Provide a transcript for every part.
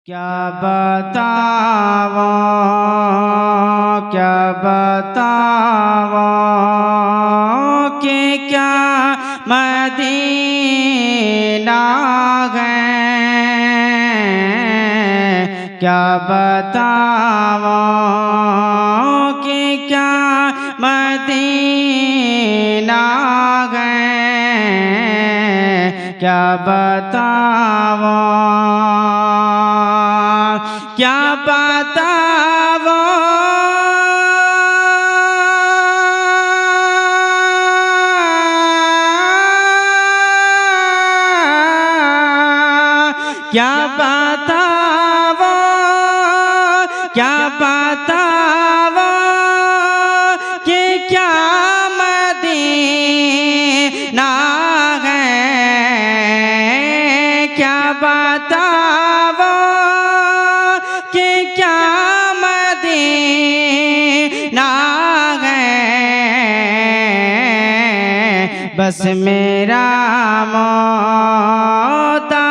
क्या बताओ कि क्या मदीना है। क्या बताओ कि क्या मदीना है। क्या बताओ क्या बताओ क्या बताओ क्या बताओ कि क्या मदीना है। क्या बताओ कि क्या मदीना है। बस मेरा मोता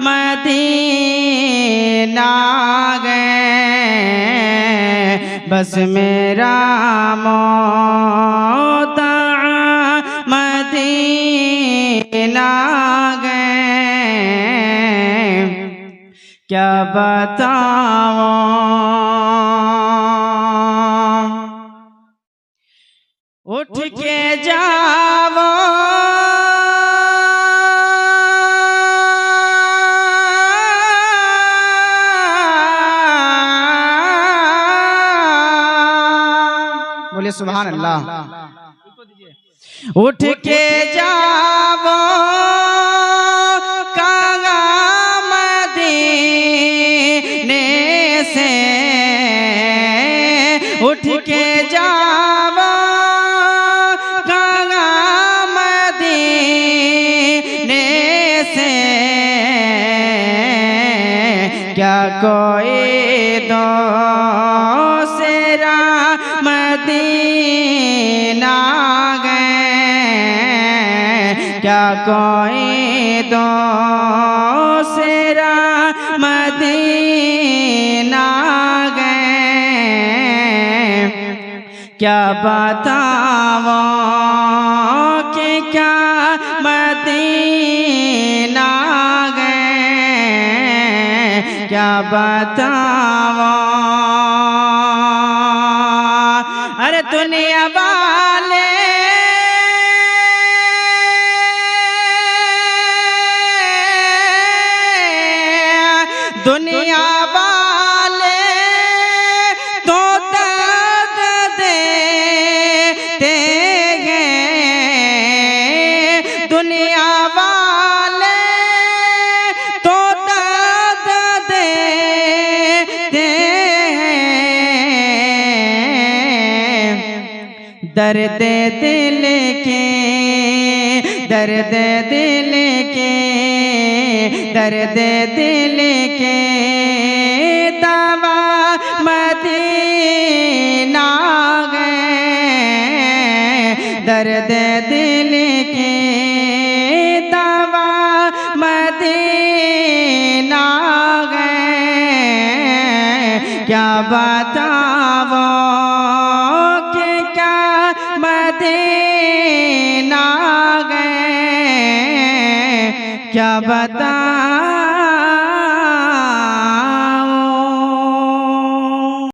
मदीना है। बस मेरा मोता मदीना है। क्या बताओ उठ के जाओ बोले सुभान अल्लाह। उठ के जाओ कागा मदीने से। उठ के जाओ कागा मदीने से। क्या कोई दूसरा मदीना है। क्या कोई दूसरा मदीना है। क्या बताओ कि क्या मदीना है। क्या बताओ अरे दुनिया वाले दुनिया वाले तो दर्द देते हैं। दुनिया वाले तो दर्द देते हैं। दर्द दिल के दर्द दिल के दर्द दिल के दवा मदीना है। दर्द दिल के दवा मदीना है। क्या बताओ कि क्या मदीना है। क्या बता